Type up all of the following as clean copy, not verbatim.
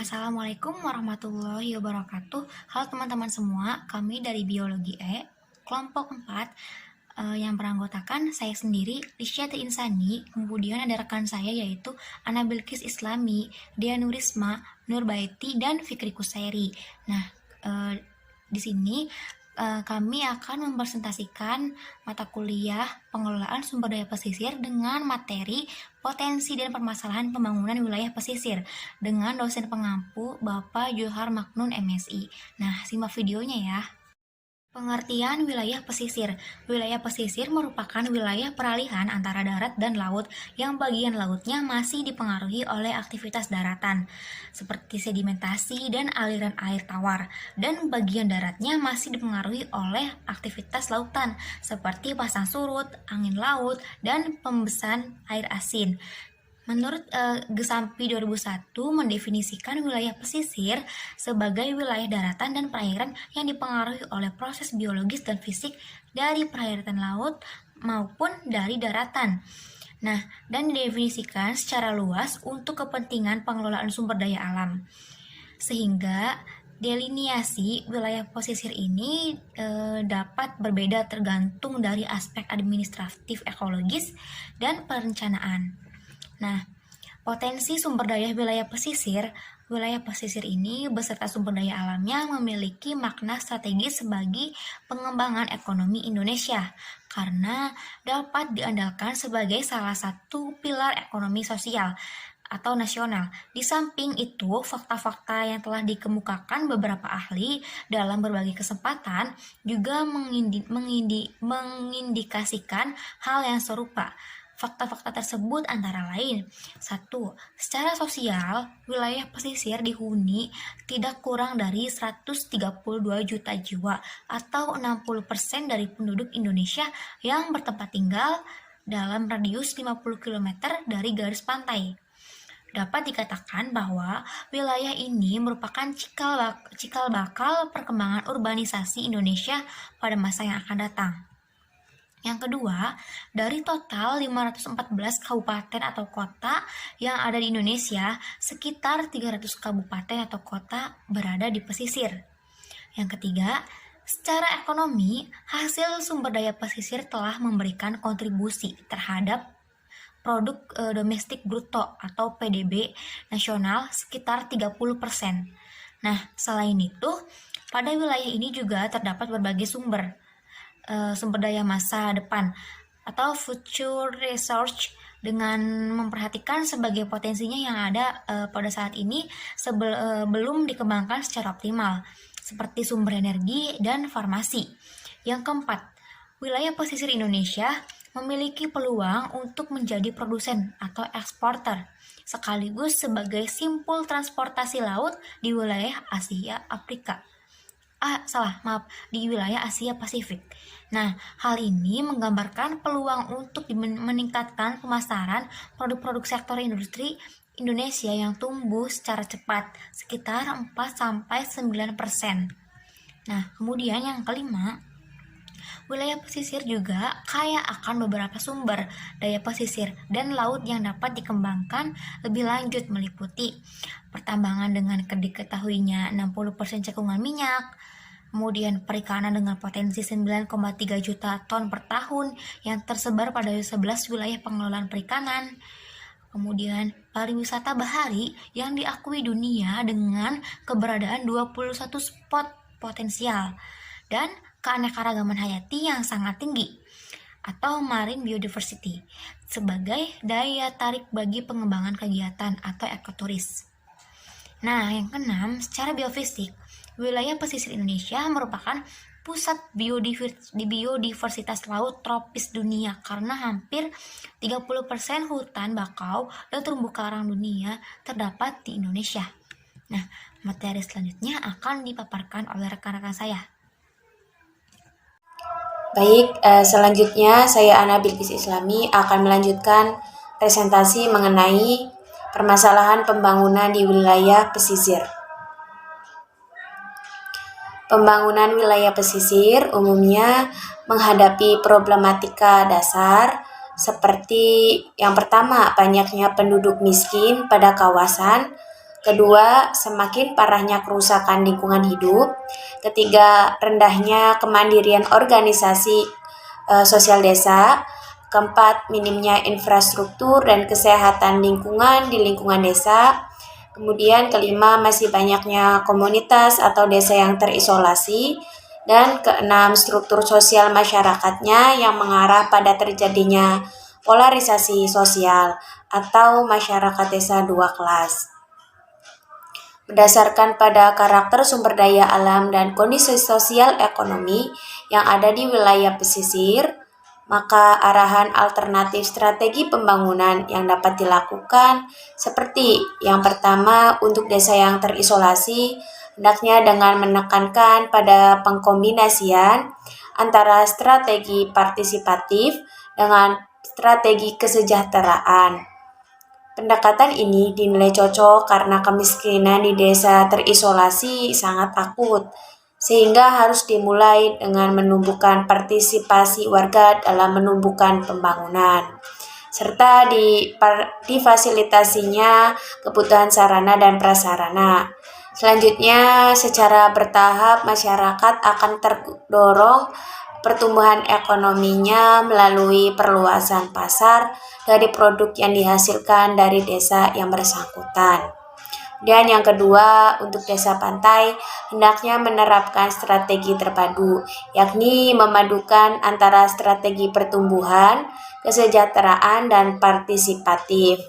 Assalamualaikum warahmatullahi wabarakatuh. Halo teman-teman semua, kami dari Biologi kelompok 4 yang beranggotakan saya sendiri, Lisya Insani, kemudian ada rekan saya yaitu Ana Bilkis Islami, Dia Nurisma, Nurbaiti, dan Fikri Kusairi. Nah, di sini kami akan mempresentasikan mata kuliah pengelolaan sumber daya pesisir dengan materi potensi dan permasalahan pembangunan wilayah pesisir dengan dosen pengampu Bapak Johar Maknun MSI. Nah, simak videonya ya. Pengertian wilayah pesisir. Wilayah pesisir merupakan wilayah peralihan antara darat dan laut yang bagian lautnya masih dipengaruhi oleh aktivitas daratan, seperti sedimentasi dan aliran air tawar, dan bagian daratnya masih dipengaruhi oleh aktivitas lautan, seperti pasang surut, angin laut, dan pembesan air asin. Menurut Gesampi 2001 mendefinisikan wilayah pesisir sebagai wilayah daratan dan perairan yang dipengaruhi oleh proses biologis dan fisik dari perairan laut maupun dari daratan. Nah, dan didefinisikan secara luas untuk kepentingan pengelolaan sumber daya alam. Sehingga deliniasi wilayah pesisir ini dapat berbeda tergantung dari aspek administratif ekologis dan perencanaan. Nah, potensi sumber daya wilayah pesisir ini beserta sumber daya alamnya memiliki makna strategis bagi pengembangan ekonomi Indonesia karena dapat diandalkan sebagai salah satu pilar ekonomi sosial atau nasional. Di samping itu, fakta-fakta yang telah dikemukakan beberapa ahli dalam berbagai kesempatan juga mengindikasikan hal yang serupa. Fakta-fakta tersebut antara lain: 1. Secara sosial, wilayah pesisir dihuni tidak kurang dari 132 juta jiwa atau 60% dari penduduk Indonesia yang bertempat tinggal dalam radius 50 km dari garis pantai. Dapat dikatakan bahwa wilayah ini merupakan cikal bakal perkembangan urbanisasi Indonesia pada masa yang akan datang. Yang kedua, dari total 514 kabupaten atau kota yang ada di Indonesia, sekitar 300 kabupaten atau kota berada di pesisir. Yang ketiga, secara ekonomi, hasil sumber daya pesisir telah memberikan kontribusi terhadap produk domestik bruto atau PDB nasional sekitar 30%. Nah, selain itu, pada wilayah ini juga terdapat berbagai sumber daya masa depan atau future research dengan memperhatikan sebagai potensinya yang ada pada saat ini belum dikembangkan secara optimal seperti sumber energi dan farmasi. Yang keempat, wilayah pesisir Indonesia memiliki peluang untuk menjadi produsen atau eksporter sekaligus sebagai simpul transportasi laut di wilayah di wilayah Asia Pasifik. Nah, hal ini menggambarkan peluang untuk meningkatkan pemasaran produk-produk sektor industri Indonesia yang tumbuh secara cepat, sekitar 4-9%. Nah, kemudian yang kelima, wilayah pesisir juga kaya akan beberapa sumber daya pesisir dan laut yang dapat dikembangkan lebih lanjut meliputi pertambangan dengan diketahuinya 60% cekungan minyak, kemudian perikanan dengan potensi 9,3 juta ton per tahun yang tersebar pada 11 wilayah pengelolaan perikanan, kemudian pariwisata bahari yang diakui dunia dengan keberadaan 21 spot potensial, dan keanekaragaman hayati yang sangat tinggi atau marine biodiversity sebagai daya tarik bagi pengembangan kegiatan atau ekoturis. Nah, yang keenam, secara biofisik, wilayah pesisir Indonesia merupakan pusat biodiversitas laut tropis dunia karena hampir 30% hutan bakau dan terumbu karang dunia terdapat di Indonesia. Nah, materi selanjutnya akan dipaparkan oleh rekan-rekan saya. Baik, selanjutnya saya Ana Bilkis Islami akan melanjutkan presentasi mengenai permasalahan pembangunan di wilayah pesisir. Pembangunan wilayah pesisir umumnya menghadapi problematika dasar seperti yang pertama, banyaknya penduduk miskin pada kawasan, Kedua, semakin parahnya kerusakan lingkungan hidup. Ketiga, rendahnya kemandirian organisasi sosial desa. Keempat, minimnya infrastruktur dan kesehatan lingkungan di lingkungan desa. Kemudian kelima, masih banyaknya komunitas atau desa yang terisolasi. Dan keenam, struktur sosial masyarakatnya yang mengarah pada terjadinya polarisasi sosial atau masyarakat desa dua kelas. Berdasarkan pada karakter sumber daya alam dan kondisi sosial ekonomi yang ada di wilayah pesisir, maka arahan alternatif strategi pembangunan yang dapat dilakukan seperti yang pertama untuk desa yang terisolasi, hendaknya dengan menekankan pada pengkombinasian antara strategi partisipatif dengan strategi kesejahteraan. Pendekatan ini dinilai cocok karena kemiskinan di desa terisolasi sangat akut, sehingga harus dimulai dengan menumbuhkan partisipasi warga dalam menumbuhkan pembangunan, serta difasilitasinya kebutuhan sarana dan prasarana. Selanjutnya, secara bertahap masyarakat akan terdorong pertumbuhan ekonominya melalui perluasan pasar dari produk yang dihasilkan dari desa yang bersangkutan. Dan yang kedua, untuk desa pantai, hendaknya menerapkan strategi terpadu, yakni memadukan antara strategi pertumbuhan, kesejahteraan, dan partisipatif.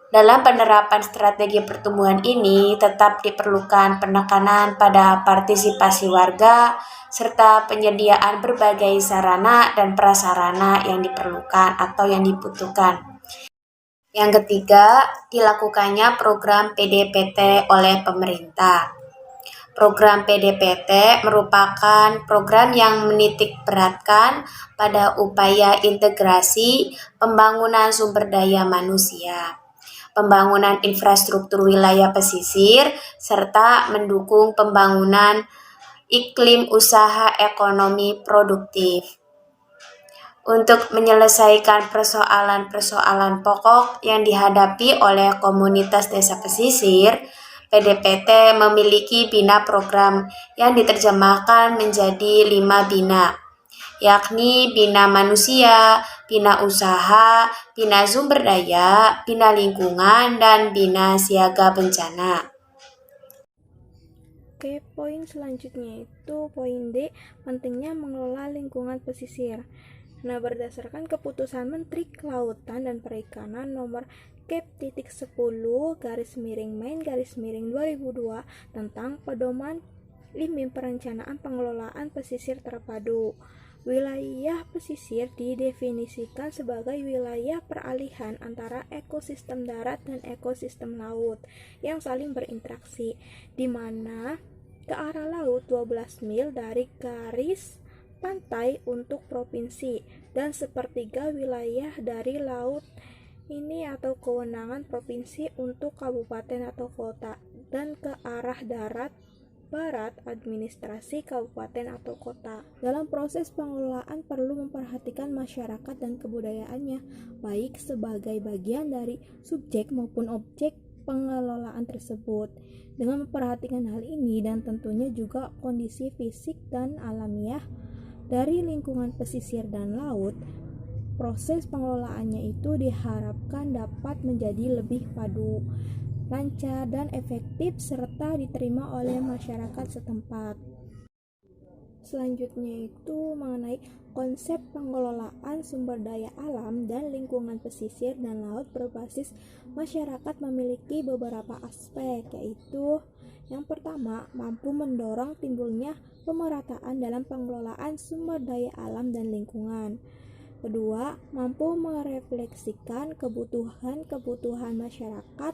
Dalam penerapan strategi pertumbuhan ini tetap diperlukan penekanan pada partisipasi warga serta penyediaan berbagai sarana dan prasarana yang diperlukan atau yang dibutuhkan. Yang ketiga, dilakukannya program PDPT oleh pemerintah. Program PDPT merupakan program yang menitik beratkan pada upaya integrasi pembangunan sumber daya manusia, pembangunan infrastruktur wilayah pesisir, serta mendukung pembangunan iklim usaha ekonomi produktif. Untuk menyelesaikan persoalan-persoalan pokok yang dihadapi oleh komunitas desa pesisir, PDPT memiliki bina program yang diterjemahkan menjadi 5 bina, yakni bina manusia, bina usaha, bina sumber daya, bina lingkungan, dan bina siaga bencana. Oke, poin selanjutnya itu poin D, pentingnya mengelola lingkungan pesisir. Nah, berdasarkan keputusan Menteri Kelautan dan Perikanan nomor Kep.10/Main/2002 tentang pedoman IMIM perencanaan pengelolaan pesisir terpadu. Wilayah pesisir didefinisikan sebagai wilayah peralihan antara ekosistem darat dan ekosistem laut yang saling berinteraksi, di mana ke arah laut 12 mil dari garis pantai untuk provinsi dan sepertiga wilayah dari laut ini atau kewenangan provinsi untuk kabupaten atau kota, dan ke arah darat barat administrasi kabupaten atau kota. Dalam proses pengelolaan perlu memperhatikan masyarakat dan kebudayaannya, baik sebagai bagian dari subjek maupun objek pengelolaan tersebut. Dengan memperhatikan hal ini dan tentunya juga kondisi fisik dan alamiah dari lingkungan pesisir dan laut, proses pengelolaannya itu diharapkan dapat menjadi lebih padu, lancar, dan efektif serta diterima oleh masyarakat setempat. Selanjutnya itu mengenai konsep pengelolaan sumber daya alam dan lingkungan pesisir dan laut berbasis masyarakat memiliki beberapa aspek, yaitu yang pertama, mampu mendorong timbulnya pemerataan dalam pengelolaan sumber daya alam dan lingkungan. Kedua, mampu merefleksikan kebutuhan masyarakat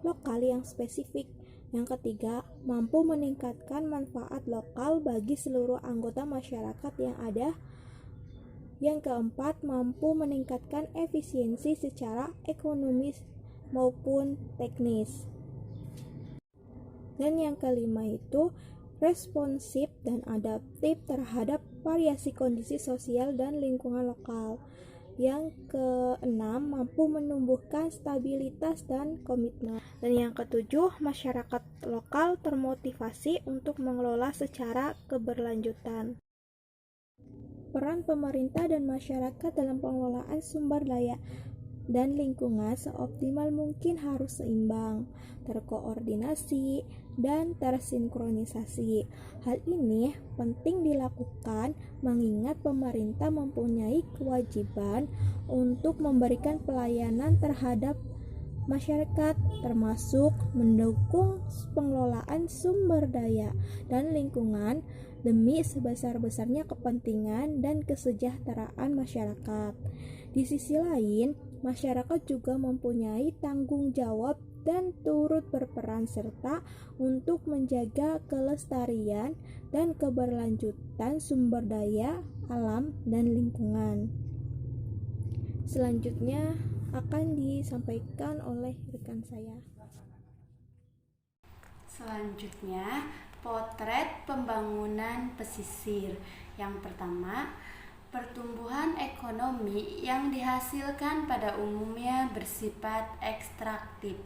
lokal yang spesifik. Yang ketiga, mampu meningkatkan manfaat lokal bagi seluruh anggota masyarakat yang ada. Yang keempat, mampu meningkatkan efisiensi secara ekonomis maupun teknis. Dan yang kelima itu responsif dan adaptif terhadap variasi kondisi sosial dan lingkungan lokal. Yang keenam, mampu menumbuhkan stabilitas dan komitmen. Dan yang ketujuh, masyarakat lokal termotivasi untuk mengelola secara keberlanjutan. Peran pemerintah dan masyarakat dalam pengelolaan sumber daya dan lingkungan seoptimal mungkin harus seimbang, terkoordinasi, dan tersinkronisasi. Hal ini penting dilakukan mengingat pemerintah mempunyai kewajiban untuk memberikan pelayanan terhadap masyarakat, termasuk mendukung pengelolaan sumber daya dan lingkungan demi sebesar-besarnya kepentingan dan kesejahteraan masyarakat. Di sisi lain, masyarakat juga mempunyai tanggung jawab dan turut berperan serta untuk menjaga kelestarian dan keberlanjutan sumber daya alam dan lingkungan. Selanjutnya akan disampaikan oleh rekan saya. Selanjutnya, potret pembangunan pesisir. Yang pertama, pertumbuhan ekonomi yang dihasilkan pada umumnya bersifat ekstraktif,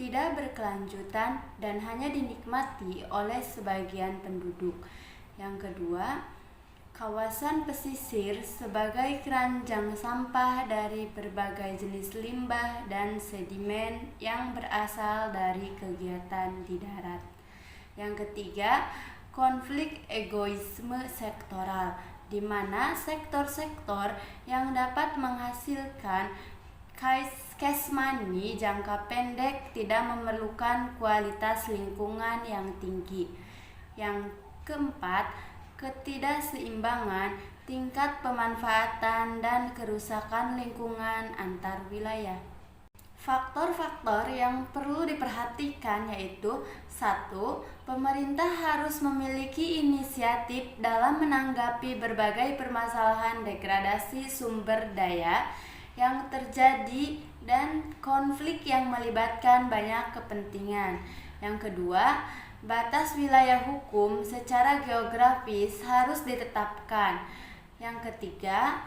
tidak berkelanjutan dan hanya dinikmati oleh sebagian penduduk. Yang kedua, kawasan pesisir sebagai keranjang sampah dari berbagai jenis limbah dan sedimen yang berasal dari kegiatan di darat. Yang ketiga, konflik egoisme sektoral, di mana sektor-sektor yang dapat menghasilkan cash money jangka pendek tidak memerlukan kualitas lingkungan yang tinggi. Yang keempat, ketidakseimbangan tingkat pemanfaatan dan kerusakan lingkungan antar wilayah. Faktor-faktor yang perlu diperhatikan yaitu 1. Pemerintah harus memiliki inisiatif dalam menanggapi berbagai permasalahan degradasi sumber daya yang terjadi dan konflik yang melibatkan banyak kepentingan. Yang kedua, batas wilayah hukum secara geografis harus ditetapkan. Yang ketiga,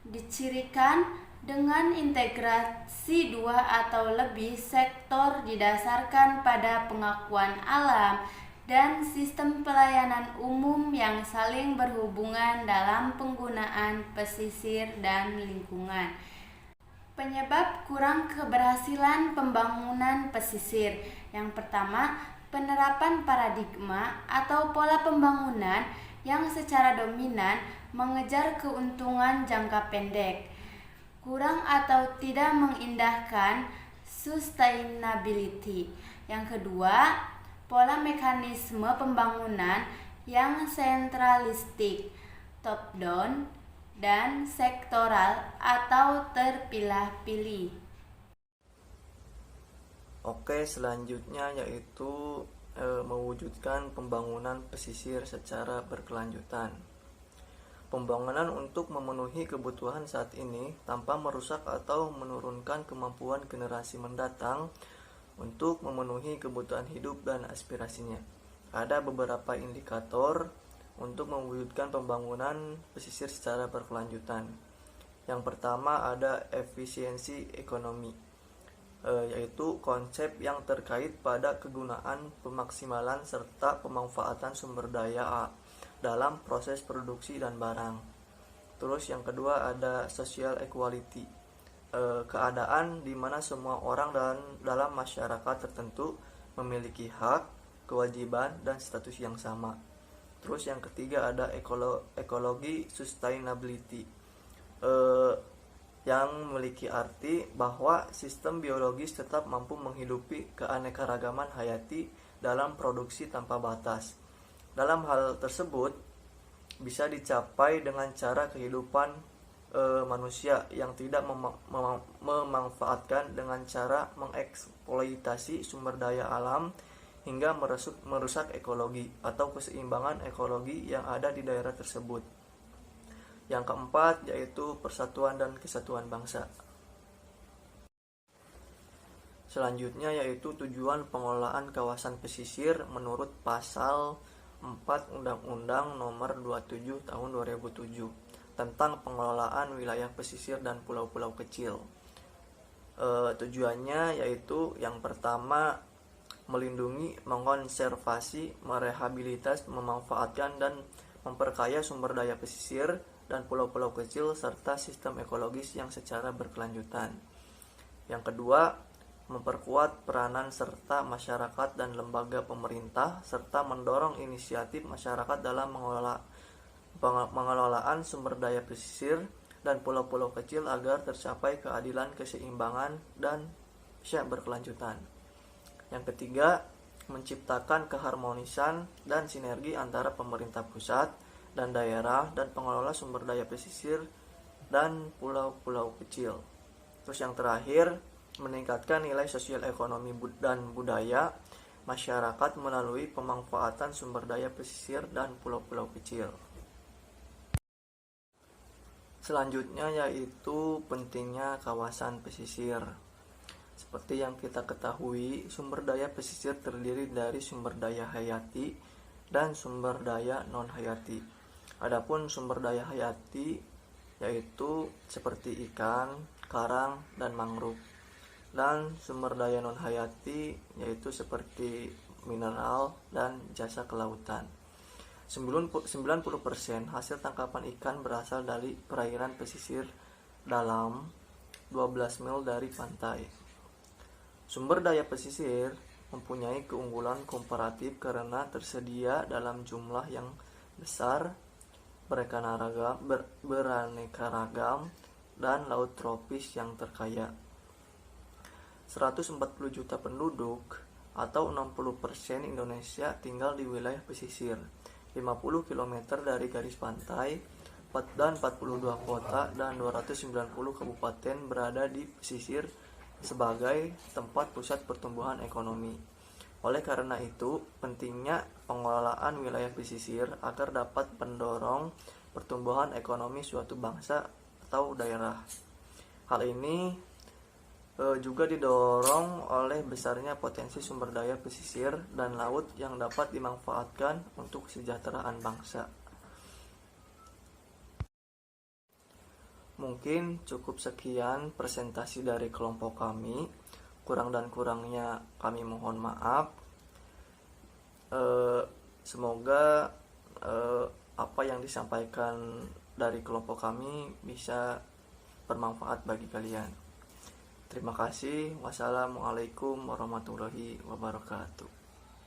dicirikan dengan integrasi 2 atau lebih sektor didasarkan pada pengakuan alam dan sistem pelayanan umum yang saling berhubungan dalam penggunaan pesisir dan lingkungan. Penyebab kurang keberhasilan pembangunan pesisir. Yang pertama, penerapan paradigma atau pola pembangunan yang secara dominan mengejar keuntungan jangka pendek, kurang atau tidak mengindahkan sustainability. Yang kedua, pola mekanisme pembangunan yang sentralistik, top down, dan sektoral atau terpilah-pilih. Oke, selanjutnya yaitu mewujudkan pembangunan pesisir secara berkelanjutan. Pembangunan untuk memenuhi kebutuhan saat ini tanpa merusak atau menurunkan kemampuan generasi mendatang untuk memenuhi kebutuhan hidup dan aspirasinya. Ada beberapa indikator untuk mewujudkan pembangunan pesisir secara berkelanjutan. Yang pertama ada efisiensi ekonomi, yaitu konsep yang terkait pada kegunaan, pemaksimalan, serta pemanfaatan sumber daya dalam proses produksi dan barang. Terus yang kedua ada social equality, keadaan di mana semua orang dalam masyarakat tertentu memiliki hak, kewajiban, dan status yang sama. Terus yang ketiga ada ekologi sustainability, yang memiliki arti bahwa sistem biologis tetap mampu menghidupi keanekaragaman hayati dalam produksi tanpa batas. Dalam hal tersebut bisa dicapai dengan cara kehidupan manusia yang tidak memanfaatkan dengan cara mengeksploitasi sumber daya alam hingga merusak ekologi atau keseimbangan ekologi yang ada di daerah tersebut. Yang keempat yaitu persatuan dan kesatuan bangsa. Selanjutnya yaitu tujuan pengelolaan kawasan pesisir menurut pasal 4 Undang-Undang Nomor 27 Tahun 2007 tentang pengelolaan wilayah pesisir dan pulau-pulau kecil. Tujuannya yaitu yang pertama, melindungi, mengonservasi, merehabilitas, memanfaatkan, dan memperkaya sumber daya pesisir dan pulau-pulau kecil serta sistem ekologis yang secara berkelanjutan. Yang kedua, memperkuat peranan serta masyarakat dan lembaga pemerintah serta mendorong inisiatif masyarakat dalam pengelolaan sumber daya pesisir dan pulau-pulau kecil agar tercapai keadilan, keseimbangan, dan bisa berkelanjutan. Yang ketiga, menciptakan keharmonisan dan sinergi antara pemerintah pusat dan daerah dan pengelola sumber daya pesisir dan pulau-pulau kecil. Terus yang terakhir, meningkatkan nilai sosial ekonomi dan budaya masyarakat melalui pemanfaatan sumber daya pesisir dan pulau-pulau kecil. Selanjutnya yaitu pentingnya kawasan pesisir. Seperti yang kita ketahui, sumber daya pesisir terdiri dari sumber daya hayati dan sumber daya non-hayati. Adapun sumber daya hayati yaitu seperti ikan, karang, dan mangrove. Dan sumber daya non-hayati yaitu seperti mineral dan jasa kelautan. 90% hasil tangkapan ikan berasal dari perairan pesisir dalam 12 mil dari pantai. Sumber daya pesisir mempunyai keunggulan komparatif karena tersedia dalam jumlah yang besar, beraneka ragam, dan laut tropis yang terkaya. 140 juta penduduk atau 60% Indonesia tinggal di wilayah pesisir. 50 km dari garis pantai dan 42 kota dan 290 kabupaten berada di pesisir sebagai tempat pusat pertumbuhan ekonomi. Oleh karena itu, pentingnya pengelolaan wilayah pesisir agar dapat mendorong pertumbuhan ekonomi suatu bangsa atau daerah. Hal ini juga didorong oleh besarnya potensi sumber daya pesisir dan laut yang dapat dimanfaatkan untuk kesejahteraan bangsa. Mungkin cukup sekian presentasi dari kelompok kami. Kurang dan kurangnya kami mohon maaf. Semoga apa yang disampaikan dari kelompok kami bisa bermanfaat bagi kalian. Terima kasih. Wassalamualaikum warahmatullahi wabarakatuh.